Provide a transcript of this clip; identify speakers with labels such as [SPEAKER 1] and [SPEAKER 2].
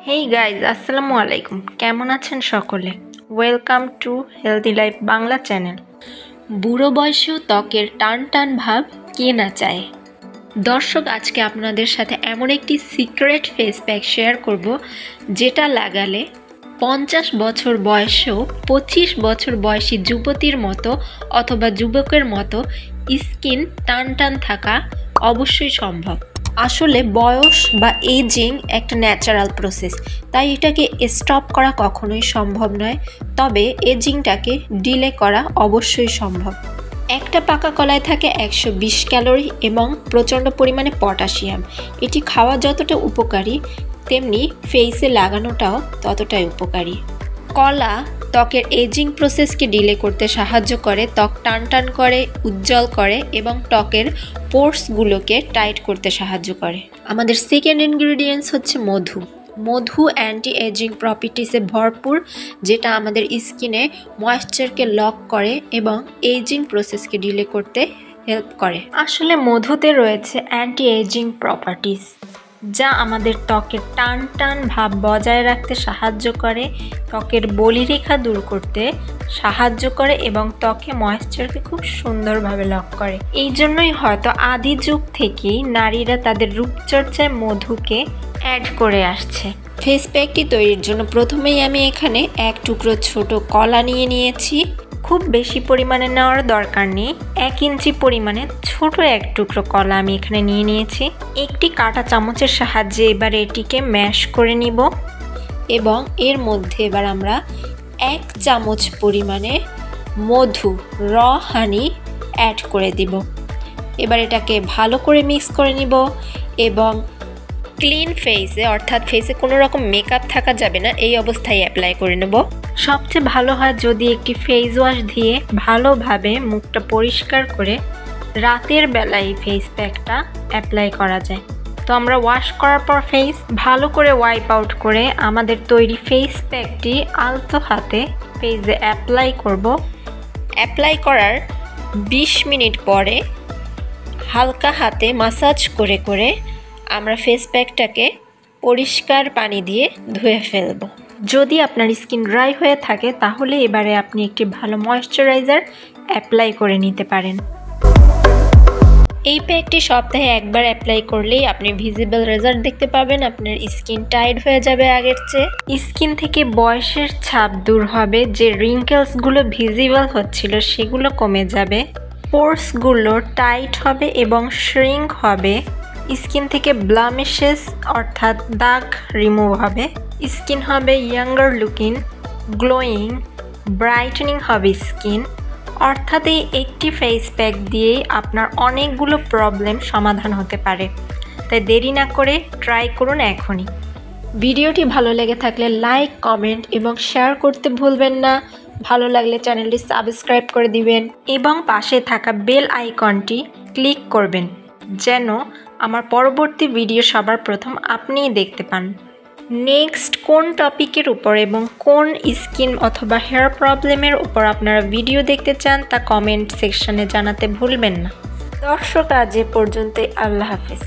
[SPEAKER 1] Hey guys, আসসালামু আলাইকুম। কেমন আছেন সকলে? Welcome to healthy life Bangla channel. বুড়ো বয়সেও ত্বকের টান টান ভাব কে না চায়। দর্শক, আজকে আপনাদের সাথে এমন একটি সিক্রেট ফেস প্যাক শেয়ার করব, যেটা লাগালে 50 বছর বয়সেও 25 বছর বয়সী যুবতীর মতো অথবা যুবকের মতো স্কিন টান টান থাকা অবশ্যই সম্ভব। আসলে বয়স বা এজিং একটা ন্যাচারাল প্রসেস, তাই এটাকে স্টপ করা কখনোই সম্ভব নয়। তবে এজিংটাকে ডিলে করা অবশ্যই সম্ভব। একটা পাকা কলায় থাকে 120 ক্যালোরি এবং প্রচণ্ড পরিমাণে পটাশিয়াম। এটি খাওয়া যতটা উপকারী, তেমনি ফেসে লাগানোটাও ততটাই উপকারী। কলা ত্বকের এজিং প্রসেসকে ডিলে করতে সাহায্য করে, ত্বক টান টান করে, উজ্জ্বল করে এবং ত্বকের পোর্সগুলোকে টাইট করতে সাহায্য করে। আমাদের সেকেন্ড ইনগ্রিডিয়েন্টস হচ্ছে মধু। মধু অ্যান্টি এজিং প্রপার্টিসে ভরপুর, যেটা আমাদের স্কিনে ময়েশ্চারকে লক করে এবং এজিং প্রসেসকে ডিলে করতে হেল্প করে। আসলে মধুতে রয়েছে অ্যান্টি এজিং প্রপার্টিস, যা আমাদের ত্বকের টান টান ভাব বজায় রাখতে সাহায্য করে, ত্বকের বলিরেখা দূর করতে সাহায্য করে এবং ত্বকে ময়েশ্চারকে খুব সুন্দরভাবে লক করে। এই জন্যই হয়তো আদি যুগ থেকেই নারীরা তাদের রূপচর্চায় মধুকে অ্যাড করে আসছে। ফেস প্যাকটি তৈরির জন্য প্রথমেই আমি এখানে 1 টুকরো ছোট কলা নিয়েছি। খুব বেশি পরিমাণে নেওয়ার দরকার নেই। 1 ইঞ্চি পরিমাণে ছোট 1 টুকরো কলা আমি এখানে নিয়েছি। একটি কাঁটা চামচের সাহায্যে এবার এটিকে ম্যাশ করে নিব এবং এর মধ্যে এবার আমরা 1 চামচ পরিমাণে মধু, র হানি অ্যাড করে দিব। এবার এটাকে ভালো করে মিক্স করে নিব এবং ক্লিন ফেসে, অর্থাৎ ফেসে কোনো রকম মেকআপ থাকা যাবে না, এই অবস্থায় অ্যাপ্লাই করে নেব। সবচেয়ে ভালো হয় যদি একটি ফেস ওয়াশ দিয়ে ভালোভাবে মুখটা পরিষ্কার করে রাতের বেলায় এই ফেস প্যাকটা অ্যাপ্লাই করা যায়। তো আমরা ওয়াশ করার পর ফেস ভালো করে ওয়াইপ আউট করে আমাদের তৈরি ফেস প্যাকটি আলতো হাতে ফেসে অ্যাপ্লাই করব। অ্যাপ্লাই করার 20 মিনিট পরে হালকা হাতে মাসাজ করে করে আমরা ফেস প্যাকটাকে পরিষ্কার পানি দিয়ে ধুয়ে ফেলব। যদি আপনার স্কিন ড্রাই হয়ে থাকে তাহলে এবারে আপনি একটি ভালো ময়েশ্চারাইজার অ্যাপ্লাই করে নিতে পারেন। এই প্যাকটি সপ্তাহে একবার অ্যাপ্লাই করলেই আপনি ভিজিবল রেজাল্ট দেখতে পাবেন। আপনার স্কিন টাইট হয়ে যাবে আগের চেয়ে। স্কিন থেকে বয়সের ছাপ দূর হবে, যে রিঙ্কেলসগুলো ভিজিবল হচ্ছিল সেগুলো কমে যাবে, পোর্সগুলো টাইট হবে এবং শ্রিঙ্ক হবে, স্কিন থেকে ব্লামিশেস অর্থাৎ দাগ রিমুভ হবে, স্কিন হবে ইয়াঙ্গার লুকিং, গ্লোয়িং, ব্রাইটেনিং হবে স্কিন। অর্থাৎ এই একটি ফেস প্যাক দিয়েই আপনার অনেকগুলো প্রবলেম সমাধান হতে পারে। তাই দেরি না করে ট্রাই করুন এখনই। ভিডিওটি ভালো লেগে থাকলে লাইক, কমেন্ট এবং শেয়ার করতে ভুলবেন না। ভালো লাগলে চ্যানেলটি সাবস্ক্রাইব করে দিবেন এবং পাশে থাকা বেল আইকনটি ক্লিক করবেন, যেন আমার পরবর্তী ভিডিও সবার প্রথম আপনিই দেখতে পান। নেক্সট কোন টপিকের উপর এবং কোন স্কিন অথবা হেয়ার প্রবলেমের উপর আপনারা ভিডিও দেখতে চান তা কমেন্ট সেকশনে জানাতে ভুলবেন না। দর্শক, আজ এ পর্যন্তই। আল্লাহ হাফেজ।